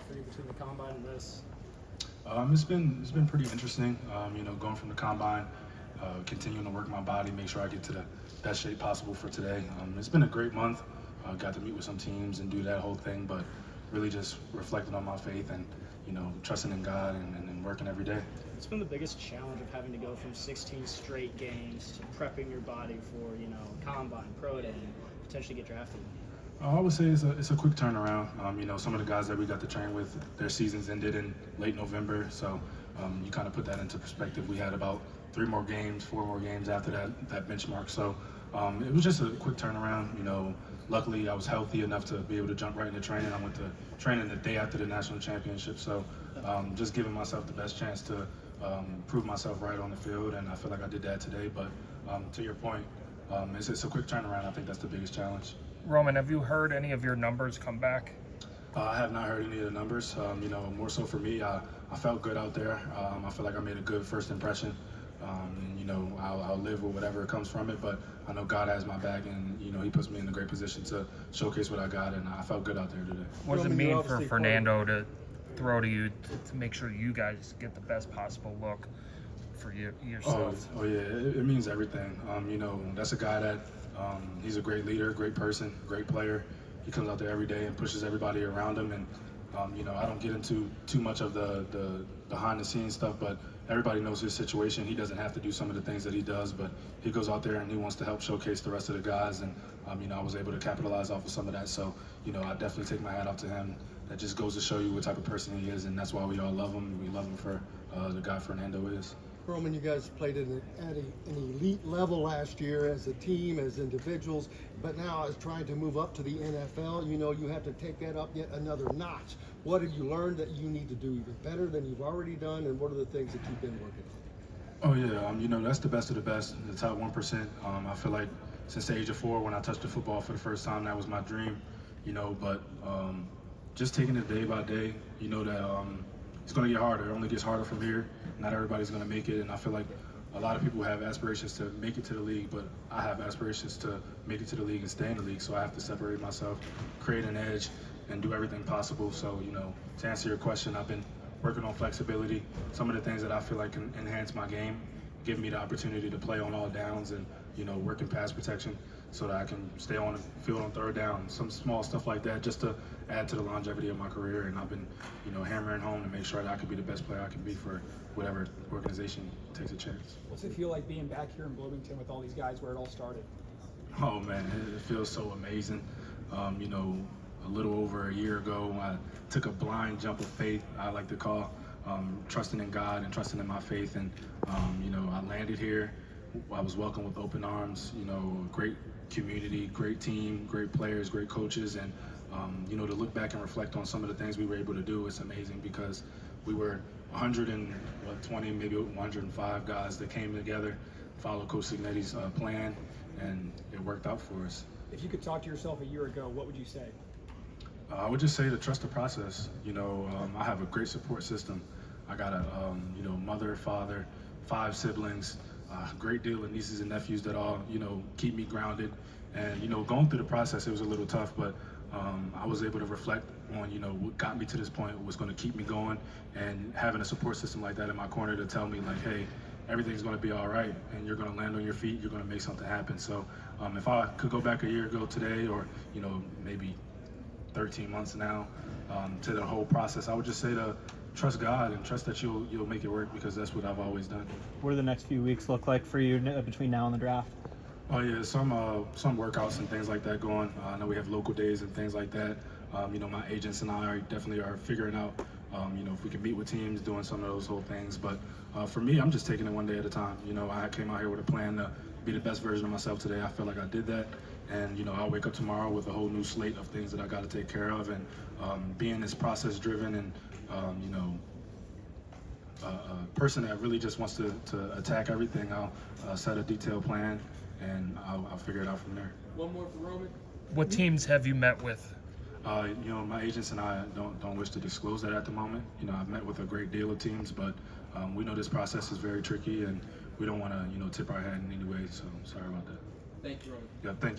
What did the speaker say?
challenge for you between the combine and this? It's been pretty interesting. Going from the combine, continuing to work my body, make sure I get to the best shape possible for today. It's been a great month. Got to meet with some teams and do that whole thing, but really just reflecting on my faith and trusting in God and working every day. It's been the biggest challenge of having to go from 16 straight games to prepping your body for combine, pro day, and potentially get drafted. I would say it's a quick turnaround. Some of the guys that we got to train with, their seasons ended in late November, so you kind of put that into perspective. We had about 4 more games after that benchmark. So it was just a quick turnaround. Luckily I was healthy enough to be able to jump right into training. I went to training the day after the national championship. So just giving myself the best chance to prove myself right on the field, and I feel like I did that today. But to your point, it's a quick turnaround. I think that's the biggest challenge. Roman, have you heard any of your numbers come back? I have not heard any of the numbers. More so for me, I felt good out there. I feel like I made a good first impression. I'll live with whatever comes from it, but I know God has my back, and He puts me in a great position to showcase what I got, and I felt good out there today. What does it mean for Fernando to throw to you to make sure you guys get the best possible look for yourself? Oh yeah, it means everything. That's a guy that he's a great leader, great person, great player. He comes out there every day and pushes everybody around him, and I don't get into too much of the behind the scenes stuff, but everybody knows his situation. He doesn't have to do some of the things that he does, but he goes out there and he wants to help showcase the rest of the guys, and I was able to capitalize off of some of that. So I definitely take my hat off to him. That just goes to show you what type of person he is, and that's why we all love him. We love him for the guy Fernando is. Roman, you guys played at an elite level last year as a team, as individuals, but now as trying to move up to the NFL, you have to take that up yet another notch. What have you learned that you need to do even better than you've already done, and what are the things that you've been working on? Oh yeah, that's the best of the best, the top 1%. I feel like since the age of 4, when I touched the football for the first time, that was my dream. But just taking it day by day, that it's going to get harder. It only gets harder from here. Not everybody's going to make it, and I feel like a lot of people have aspirations to make it to the league, but I have aspirations to make it to the league and stay in the league. So I have to separate myself, create an edge, and do everything possible. So to answer your question, I've been working on flexibility. Some of the things that I feel like can enhance my game, give me the opportunity to play on all downs, and work in pass protection so that I can stay on the field on third down. Some small stuff like that just to add to the longevity of my career. And I've been hammering home to make sure that I can be the best player I can be for whatever organization takes a chance. What's it feel like being back here in Bloomington with all these guys where it all started? Oh man, it feels so amazing. A little over a year ago, I took a blind jump of faith, I like to call, trusting in God and trusting in my faith. And I landed here. I was welcomed with open arms. Great community, great team, great players, great coaches, and to look back and reflect on some of the things we were able to do, it's amazing, because we were 120, maybe 105 guys that came together, followed Coach Signetti's plan, and it worked out for us. If you could talk to yourself a year ago, what would you say? I would just say to trust the process. I have a great support system. I got a mother, father, 5 siblings, great deal of nieces and nephews that all keep me grounded. And going through the process, it was a little tough, but I was able to reflect on what got me to this point, what's going to keep me going, and having a support system like that in my corner to tell me like, hey, everything's going to be all right, and you're going to land on your feet, you're going to make something happen. So if I could go back a year ago today, or maybe 13 months now, to the whole process, I would just say to trust God and trust that you'll make it work, because that's what I've always done. What do the next few weeks look like for you between now and the draft? Oh yeah, some workouts and things like that going. I know we have local days and things like that. My agents and I definitely are figuring out, if we can meet with teams, doing some of those whole things. But for me, I'm just taking it one day at a time. I came out here with a plan to be the best version of myself today. I feel like I did that. And I'll wake up tomorrow with a whole new slate of things that I got to take care of. And being this process driven and a person that really just wants to attack everything, I'll set a detailed plan, and I'll figure it out from there. One more for Roman. What teams have you met with? My agents and I don't wish to disclose that at the moment. I've met with a great deal of teams, but we know this process is very tricky, and we don't want to tip our hand in any way. So sorry about that. Thank you, Roman. Yeah, thank you.